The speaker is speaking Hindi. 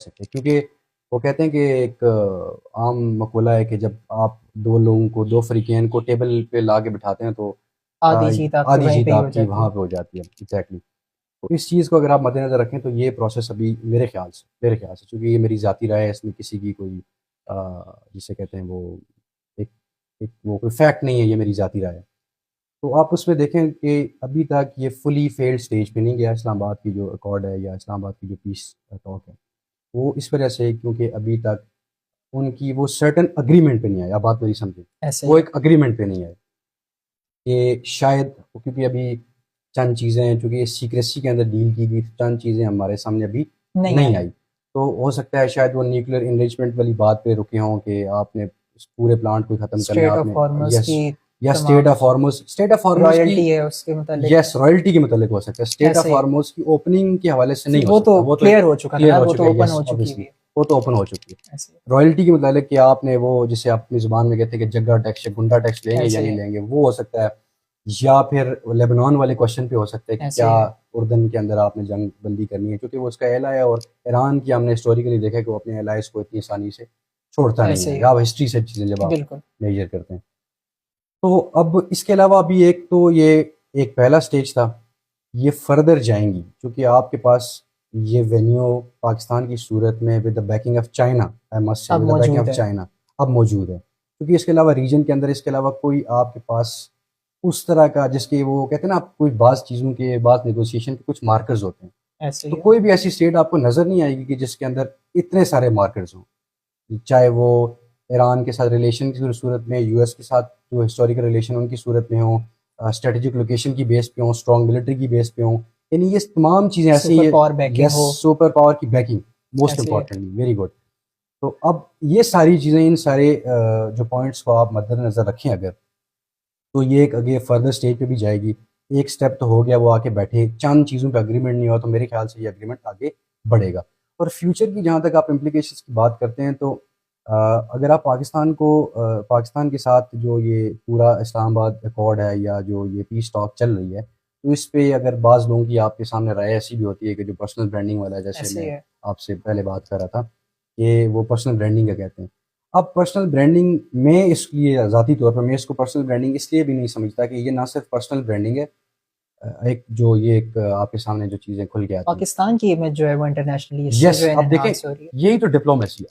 सकते, क्योंकि वो कहते हैं कि एक आम मकूला है कि जब आप दो लोगों को, दो फ़रीक़ैन को टेबल पे ला के बिठाते हैं तो आधी जीत आपकी आधी वहीं जीत पे ही हो आपकी जाती वहाँ है। पे हो जाती है। एग्जैक्टली। तो इस चीज़ को अगर आप मद्देनज़र रखें तो ये प्रोसेस अभी मेरे ख्याल से चूँकि ये मेरी ज़ाती राय है, इसमें किसी की कोई जिसे कहते हैं वो एक एक वो कोई फैक्ट नहीं है, ये मेरी ज़ाती राय है। तो आप उसमें देखें कि अभी तक ये फुली फेल्ड स्टेज पे नहीं गया इस्लामाबाद की जो अकॉर्ड है या इस्लामाबाद की जो पीस टॉक है। वो इस वजह से क्योंकि अभी तक उनकी वो सर्टेन एग्रीमेंट पे नहीं आए, आप बात मेरी समझें। ऐसे ही वो है। एक एग्रीमेंट पे नहीं आए कि शायद क्योंकि अभी चंद चीज़ें हैं, चूँकि सीक्रेसी के अंदर डील की गई, चंद चीज़ें हमारे सामने अभी नहीं नहीं आई। आई। तो हो सकता है शायद वो न्यूक्लियर एनरिचमेंट वाली बात पे रुके हों कि आपने इस पूरे प्लांट को ख़त्म करना है स्ट्रेट ऑफ आपने। हॉर्मस यस, की या तमाम स्टेट ऑफ हॉर्मुज़ की। रॉयल्टी है उसके मुतालिक। यस, रॉयल्टी के मतलब हो सकता है। स्टेट ऑफ ऐसे ही। हॉर्मुज़ की ओपनिंग के हवाले से नहीं हो वो तो सकता, वो तो क्लियर हो चुका था क्लियर ना, हो वो चुका तो है। ओपन यस, हो चुकी ऑब्वियसली हुई है। वो तो ओपन हो चुकी है। ऐसे ही। रॉयल्टी के मतलब कि आपने वो जिसे आप अपनी ज़ुबान में कहते हैं कि जग्गा टैक्स या गुंडा टैक्स लेंगे या ऐसे ही नहीं है। लेंगे, वो हो सकता है। या फिर लेबनान वाले क्वेश्चन पे हो सकता है कि ऐसे क्या ही है। उर्दन के अंदर आपने जंग बंदी करनी है, क्योंकि वो उसका एला है। और ईरान की हमने हिस्टोरिकली देखा है कि वो अपने एलाइज को इतनी आसानी से छोड़ता नहीं ऐसे है, ही या है। आप हिस्ट्री से चीज़ें जब आप बिल्कुल। मेजर करते हैं। तो अब इसके अलावा अभी एक तो ये एक पहला स्टेज था, ये फर्दर जाएंगी क्योंकि आपके पास ये वेन्यू पाकिस्तान की सूरत में with the banking of China, I must say अब विद द बैकिंग ऑफ मौजूद है। चाइना अब मौजूद है। क्योंकि इसके अलावा रीजन के अंदर इसके अलावा कोई आपके पास उस तरह का जिसके वो कहते हैं ना, आप कोई बाज़ चीज़ों के बाद नेगोशिएशन के कुछ मार्कर्स होते हैं। ऐसे तो ही है। कोई भी ऐसी स्टेट आपको नज़र नहीं आएगी कि जिसके अंदर इतने सारे मार्कर्स हों, चाहे वो ईरान के साथ रिलेशन की सूरत में, यूएस के साथ जो हिस्टोरिकल रिलेशन उनकी सूरत में हो, स्ट्रेटेजिक लोकेशन की बेस पे हो, स्ट्रॉन्ग मिलिट्री की बेस पे हो। यानी ये तमाम चीज़ें ऐसी सुपर है। पावर बैकिंग यस, हो। सुपर पावर की बैकिंग, मोस्ट ऐसे ही है। Importantly, very good. तो अब ये सारी चीज़ें, इन सारे जो पॉइंट्स को आप मद्देनज़र रखें अगर, तो ये एक आगे फर्दर स्टेज पे भी जाएगी। एक स्टेप तो हो गया, वो आके बैठे, चंद चीज़ों पे एग्रीमेंट नहीं हुआ, तो मेरे ख्याल से ये एग्रीमेंट आगे बढ़ेगा। और फ्यूचर की जहाँ तक आप इम्प्लीकेशंस की बात करते हैं तो अगर आप पाकिस्तान के साथ जो ये पूरा इस्लामाबाद अकॉर्ड है या जो ये पीस टॉक चल रही है, तो इस पे अगर बाज़ लोगों की आपके सामने राय ऐसी भी होती है कि जो पर्सनल ब्रांडिंग वाला है, जैसे ऐसे ही मैं है। आपसे पहले बात कर रहा था कि वो पर्सनल ब्रांडिंग क्या कहते हैं। अब पर्सनल ब्रांडिंग में इसलिए ज़ाती तौर पर मैं इसको पर्सनल ब्रांडिंग इसलिए भी नहीं समझता कि ये ना सिर्फ पर्सनल ब्रांडिंग है, एक जो ये एक आपके सामने जो चीज़ें खुल के आती हैं। पाकिस्तान की इमेज जो है वो इंटरनेशनली इससे यस, जो है अब देखें, एनहांस हो रही है। यही तो डिप्लोमेसी है।